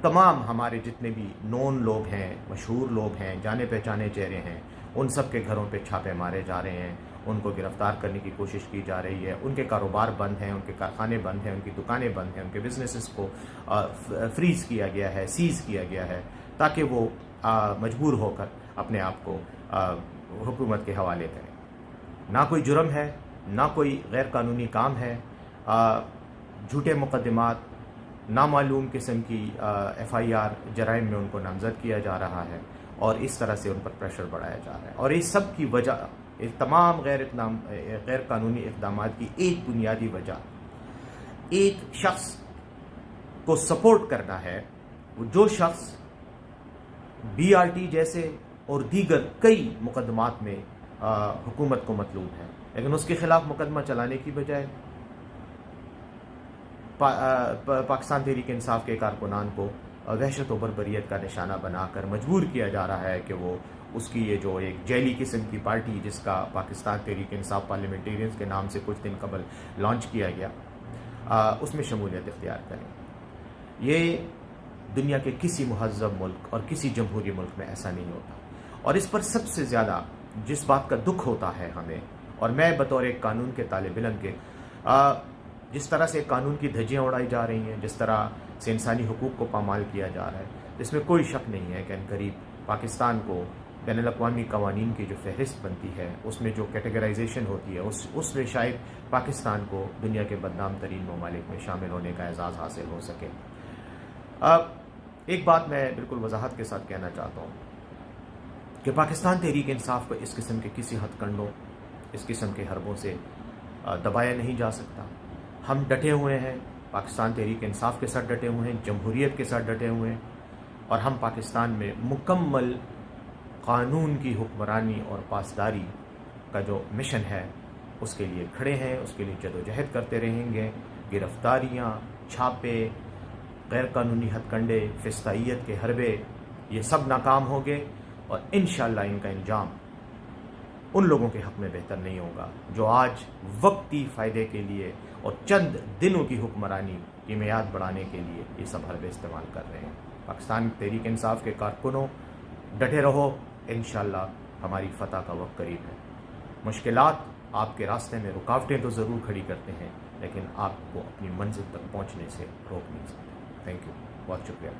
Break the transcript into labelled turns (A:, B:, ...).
A: तमाम हमारे जितने भी नोन लोग हैं, मशहूर लोग हैं, जाने पहचाने चेहरे हैं, उन सब के घरों पे छापे मारे जा रहे हैं, उनको गिरफ्तार करने की कोशिश की जा रही है। उनके कारोबार बंद हैं, उनके कारखाने बंद हैं, उनकी दुकानें बंद हैं, उनके बिजनेसेस को फ्रीज़ किया गया है, सीज़ किया गया है, ताकि वो मजबूर होकर अपने आप को हुकूमत के हवाले करें। ना कोई जुर्म है, ना कोई गैर कानूनी काम है, झूठे मुकदमात, नामालूम किस्म की FIR जराइम में उनको नामजद किया जा रहा है और इस तरह से उन पर प्रेशर बढ़ाया जा रहा है। और इस सब की वजह, इस तमाम गैर कानूनी इक़दाम की एक बुनियादी वजह एक शख्स को सपोर्ट करना है, जो शख्स BRT जैसे और दीगर कई मुकदमात में हुकूमत को मतलूब है, लेकिन उसके खिलाफ मुकदमा चलाने की बजाय पाकिस्तान तहरीक इंसाफ के कारकुनान को वहशत और बर्बरियत का निशाना बनाकर मजबूर किया जा रहा है कि वो उसकी ये जो एक जैली किस्म की पार्टी, जिसका पाकिस्तान तहरीक इंसाफ पार्लियामेंटेरियंस के नाम से कुछ दिन कबल लॉन्च किया गया, उसमें शमूलियत इख्तियार करें। ये दुनिया के किसी मुहज़्ज़ब मुल्क और किसी जमहूरी मुल्क में ऐसा नहीं होता। और इस पर सबसे ज़्यादा जिस बात का दुख होता है हमें, और मैं बतौर एक कानून के तालिब इल्म के, जिस तरह से कानून की धज्जियाँ उड़ाई जा रही हैं, जिस तरह से इंसानी हुकूक को पामाल किया जा रहा है, इसमें कोई शक नहीं है कि करीब पाकिस्तान को बैनुल-अक़वामी क़वानीन की जो फहरिस्त बनती है, उसमें जो कैटेगराइजेशन होती है, उसमें शायद पाकिस्तान को दुनिया के बदनाम तरीन ममालिक में शामिल होने का एजाज़ हासिल हो सके। एक बात मैं बिल्कुल वजाहत के साथ कहना चाहता हूँ कि पाकिस्तान तहरीक इंसाफ को इस किस्म के किसी हथकंडों, इस किस्म के हरबों से दबाया नहीं जा सकता। हम डटे हुए हैं, पाकिस्तान तहरीक इंसाफ के साथ डटे हुए हैं, जमहूरियत के साथ डटे हुए हैं, और हम पाकिस्तान में मुकम्मल कानून की हुक्मरानी और पासदारी का जो मिशन है उसके लिए खड़े हैं, उसके लिए जदोजहद करते रहेंगे। गिरफ्तारियाँ, छापे, गैर कानूनी हथकंडे, फिस्ताइयत के हरबे, ये सब नाकाम होंगे और इंशाअल्लाह इनका इंजाम उन लोगों के हक़ में बेहतर नहीं होगा जो आज वक्ती फ़ायदे के लिए और चंद दिनों की हुक्मरानी की मियाद बढ़ाने के लिए ये सब हरबे इस्तेमाल कर रहे हैं। पाकिस्तान तहरीक इंसाफ के कारकुनों, डटे रहो, इंशाअल्लाह हमारी फ़तह का वक्त करीब है। मुश्किलात आपके रास्ते में रुकावटें तो ज़रूर खड़ी करते हैं, लेकिन आपको अपनी मंजिल तक पहुँचने से रोक नहीं सकते। थैंक यू, बहुत शुक्रिया।